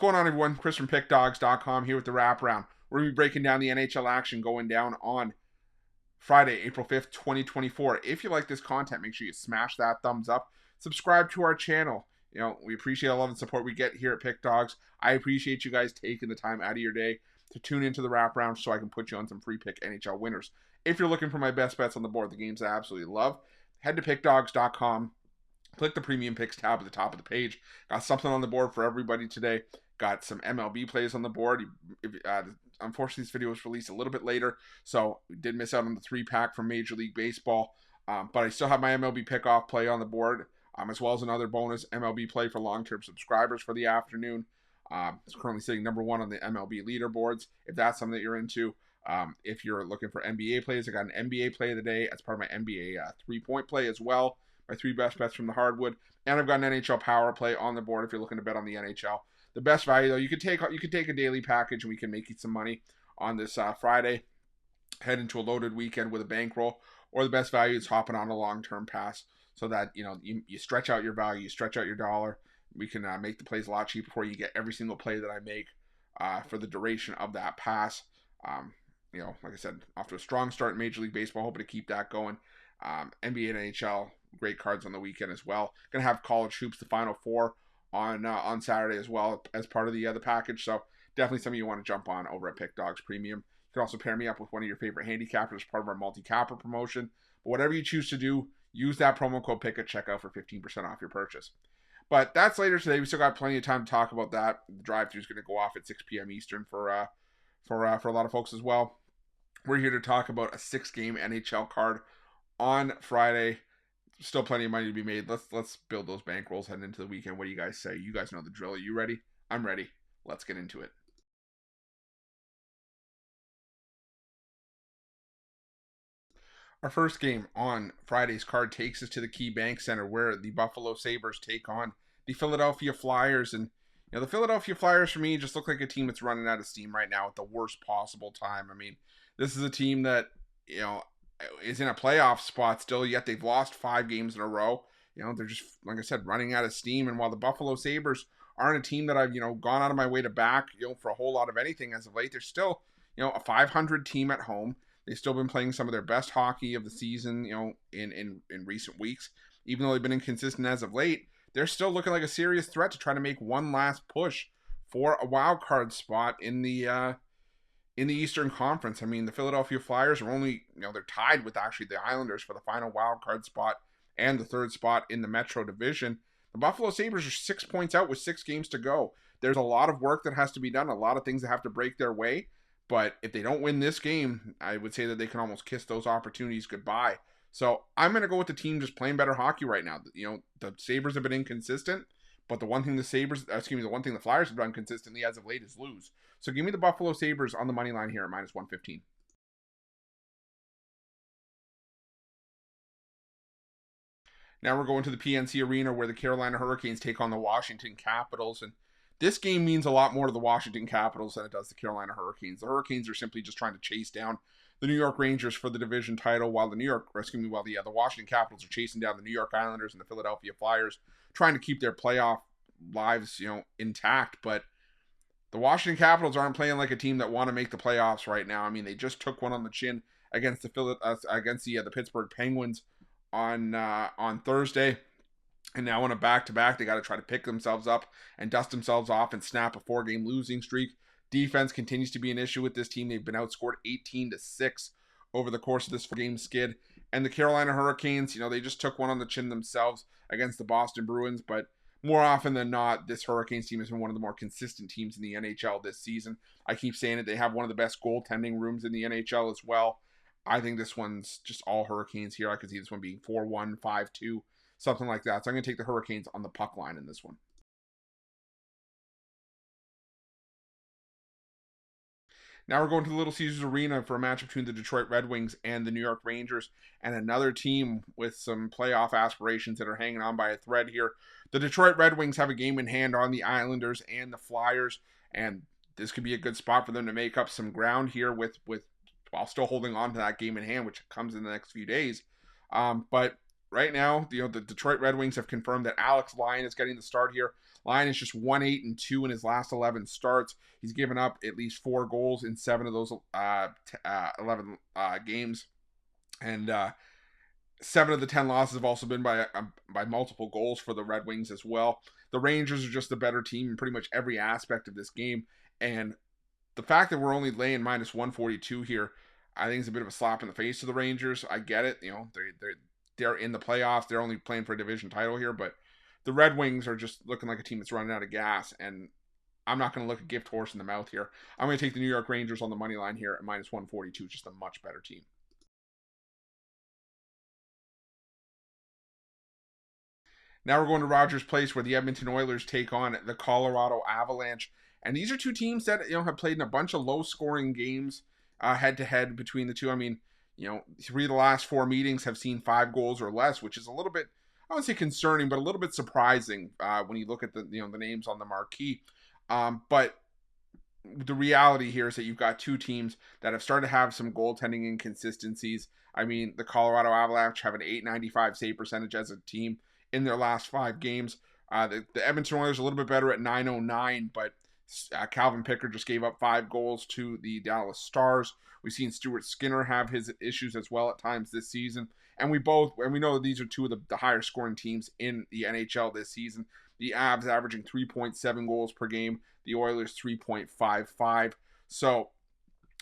going on, everyone? Chris from Pickdawgz.com here with the Wraparound. We're going to be breaking down the NHL action going down on Friday, April 5th, 2024. If you like this content, make sure you smash that thumbs up. Subscribe to our channel. We appreciate all of the support we get here at Pick Dawgz. I appreciate you guys taking the time out of your day to tune into the Wraparound so I can put you on some free pick NHL winners. If you're looking for my best bets on the board, the games I absolutely love, head to Pickdawgz.com. Click the Premium Picks tab at the top of the page. Got something on the board for everybody today. Got some MLB plays on the board. Unfortunately, this video was released a little bit later, so we did miss out on the 3-pack from Major League Baseball. But I still have my MLB pickoff play on the board, as well as another bonus MLB play for long-term subscribers for the afternoon. It's currently sitting number 1 on the MLB leaderboards, if that's something that you're into. If you're looking for NBA plays, I got an NBA play of the day as part of my NBA 3-point play as well. My 3 best bets from the hardwood, and I've got an NHL power play on the board if you're looking to bet on the NHL. The best value, though, you could take a daily package and we can make you some money on this Friday. Head into a loaded weekend with a bankroll, or the best value is hopping on a long-term pass so that you stretch out your value, you stretch out your dollar. We can make the plays a lot cheaper before you get every single play that I make for the duration of that pass. Like I said, off to a strong start in Major League Baseball, hoping to keep that going. NBA and NHL, great cards on the weekend as well. Gonna have college hoops, the Final Four on Saturday as well as part of the package. So definitely something you want to jump on over at Pick Dawgz Premium. You can also pair me up with one of your favorite handicappers as part of our multi-capper promotion. But whatever you choose to do, use that promo code PICK at checkout for 15% off your purchase. But that's later today. We still got plenty of time to talk about that. The drive-thru is going to go off at 6 p.m. Eastern for a lot of folks as well. We're here to talk about a 6-game NHL card on Friday. Still plenty of money to be made. Let's build those bankrolls heading into the weekend. What do you guys say? You guys know the drill. Are you ready? I'm ready. Let's get into it. Our first game on Friday's card takes us to the Key Bank Center, where the Buffalo Sabres take on the Philadelphia Flyers. And the Philadelphia Flyers, for me, just look like a team that's running out of steam right now at the worst possible time. I mean, this is a team that is in a playoff spot still, yet they've lost 5 games in a row. They're just, like I said, running out of steam. And while the Buffalo Sabres aren't a team that I've, gone out of my way to back, for a whole lot of anything as of late, they're still, a 500 team at home. They've still been playing some of their best hockey of the season, in recent weeks. Even though they've been inconsistent as of late, they're still looking like a serious threat to try to make one last push for a wild card spot in the Eastern Conference. I mean, the Philadelphia Flyers are only, they're tied with actually the Islanders for the final wild card spot and the 3rd spot in the Metro Division. The Buffalo Sabres are 6 points out with 6 games to go. There's a lot of work that has to be done, a lot of things that have to break their way. But if they don't win this game, I would say that they can almost kiss those opportunities goodbye. So I'm going to go with the team just playing better hockey right now. The Sabres have been inconsistent, but the one thing the Flyers have done consistently as of late is lose. So give me the Buffalo Sabres on the money line here at minus 115. Now we're going to the PNC Arena, where the Carolina Hurricanes take on the Washington Capitals. And this game means a lot more to the Washington Capitals than it does the Carolina Hurricanes. The Hurricanes are simply just trying to chase down the New York Rangers for the division title, while the Washington Capitals are chasing down the New York Islanders and the Philadelphia Flyers, trying to keep their playoff lives, intact. But the Washington Capitals aren't playing like a team that want to make the playoffs right now. I mean, they just took one on the chin against the Pittsburgh Penguins on Thursday, and now on a back-to-back, they got to try to pick themselves up and dust themselves off and snap a 4-game losing streak. Defense continues to be an issue with this team. They've been outscored 18-6 over the course of this 4-game skid. And the Carolina Hurricanes, they just took one on the chin themselves against the Boston Bruins, but more often than not, this Hurricanes team has been one of the more consistent teams in the NHL this season. I keep saying it. They have one of the best goaltending rooms in the NHL as well. I think this one's just all Hurricanes here. I could see this one being 4-1, 5-2, something like that. So I'm going to take the Hurricanes on the puck line in this one. Now we're going to the Little Caesars Arena for a match between the Detroit Red Wings and the New York Rangers, and another team with some playoff aspirations that are hanging on by a thread here. The Detroit Red Wings have a game in hand on the Islanders and the Flyers, and this could be a good spot for them to make up some ground here while still holding on to that game in hand, which comes in the next few days. But right now, the Detroit Red Wings have confirmed that Alex Lyon is getting the start here. Lyon is just 1-8-2 in his last 11 starts. He's given up at least 4 goals in 7 of those 11 games, and 7 of the 10 losses have also been by multiple goals for the Red Wings as well. The Rangers are just a better team in pretty much every aspect of this game, and the fact that we're only laying minus 142 here, I think is a bit of a slap in the face to the Rangers. I get it, they're in the playoffs. They're only playing for a division title here, but the Red Wings are just looking like a team that's running out of gas, and I'm not going to look a gift horse in the mouth here. I'm going to take the New York Rangers on the money line here at minus 142, just a much better team. Now we're going to Rogers Place, where the Edmonton Oilers take on the Colorado Avalanche. And these are two teams that have played in a bunch of low-scoring games head-to-head between the two. I mean, 3 of the last 4 meetings have seen 5 goals or less, which is a little bit, I wouldn't say concerning, but a little bit surprising when you look at the names on the marquee. But the reality here is that you've got two teams that have started to have some goaltending inconsistencies. I mean, the Colorado Avalanche have an .895 save percentage as a team in their last 5 games. The Edmonton Oilers are a little bit better at .909, but Calvin Pickard just gave up 5 goals to the Dallas Stars. We've seen Stuart Skinner have his issues as well at times this season. And we know that these are two of the higher scoring teams in the NHL this season. The Avs averaging 3.7 goals per game. The Oilers 3.55. So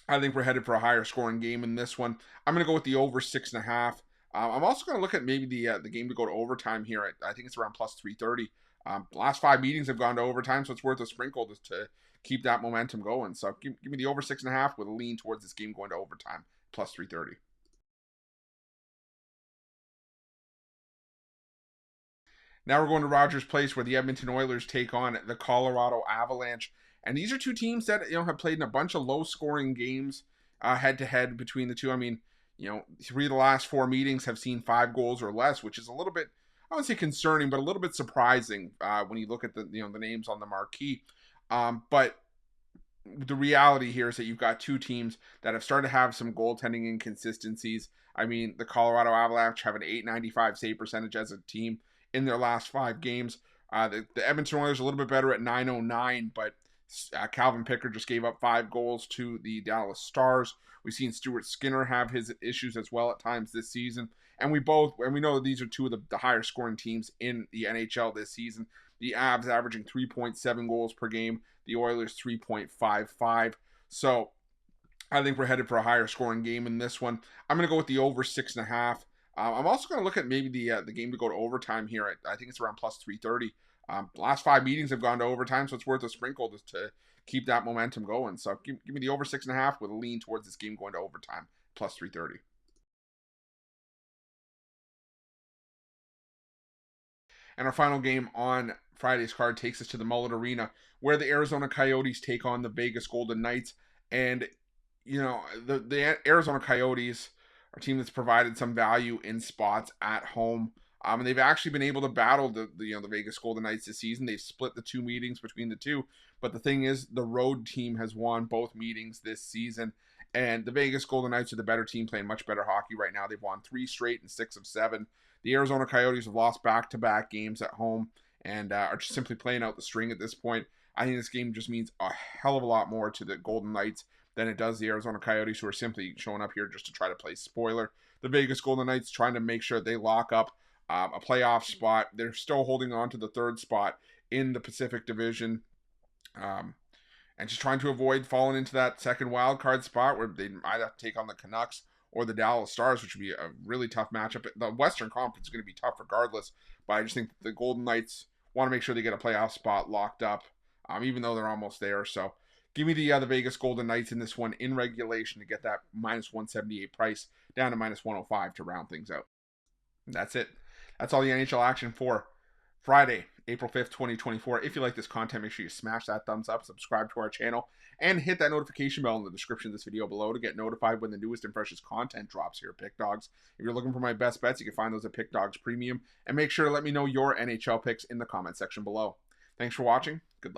I think we're headed for a higher scoring game in this one. I'm going to go with the over 6.5. I'm also going to look at maybe the game to go to overtime here. I think it's around plus 330. The last 5 meetings have gone to overtime, so it's worth a sprinkle just to keep that momentum going. So give me the over 6.5 with a lean towards this game going to overtime, plus 330. Now we're going to Rogers Place, where the Edmonton Oilers take on the Colorado Avalanche. And these are two teams that have played in a bunch of low-scoring games head-to-head between the two. I mean, 3 of the last 4 meetings have seen 5 goals or less, which is a little bit, I wouldn't say concerning, but a little bit surprising when you look at the names on the marquee. But the reality here is that you've got two teams that have started to have some goaltending inconsistencies. I mean, the Colorado Avalanche have an .895 save percentage as a team in their last 5 games. The Edmonton Oilers are a little bit better at .909, but Calvin Pickard just gave up 5 goals to the Dallas Stars. We've seen Stuart Skinner have his issues as well at times this season. And we know that these are two of the higher scoring teams in the NHL this season. The Avs averaging 3.7 goals per game. The Oilers 3.55. So I think we're headed for a higher scoring game in this one. I'm going to go with the over 6.5. I'm also going to look at maybe the game to go to overtime here. I think it's around plus 330. The last 5 meetings have gone to overtime, so it's worth a sprinkle just to keep that momentum going. So give me the over 6.5 with a lean towards this game going to overtime, plus 330. And our final game on Friday's card takes us to the Mullet Arena, where the Arizona Coyotes take on the Vegas Golden Knights. And, the Arizona Coyotes are a team that's provided some value in spots at home. And they've actually been able to battle the Vegas Golden Knights this season. They've split the 2 meetings between the two. But the thing is, the road team has won both meetings this season. And the Vegas Golden Knights are the better team, playing much better hockey right now. They've won 3 straight and 6 of 7. The Arizona Coyotes have lost back-to-back games at home and are just simply playing out the string at this point. I think this game just means a hell of a lot more to the Golden Knights than it does the Arizona Coyotes, who are simply showing up here just to try to play spoiler. The Vegas Golden Knights trying to make sure they lock up a playoff spot. They're still holding on to the 3rd spot in the Pacific Division. And just trying to avoid falling into that second wild card spot where they might have to take on the Canucks or the Dallas Stars, which would be a really tough matchup. The Western Conference is going to be tough regardless, but I just think the Golden Knights want to make sure they get a playoff spot locked up, even though they're almost there. So give me the Vegas Golden Knights in this one in regulation to get that minus 178 price down to minus 105 to round things out. And that's it. That's all the NHL action for Friday, April 5th, 2024. If you like this content, make sure you smash that thumbs up, subscribe to our channel, and hit that notification bell in the description of this video below to get notified when the newest and freshest content drops here at Pick Dawgz. If you're looking for my best bets, you can find those at Pick Dawgz Premium, and make sure to let me know your NHL picks in the comment section below. Thanks for watching. Good luck.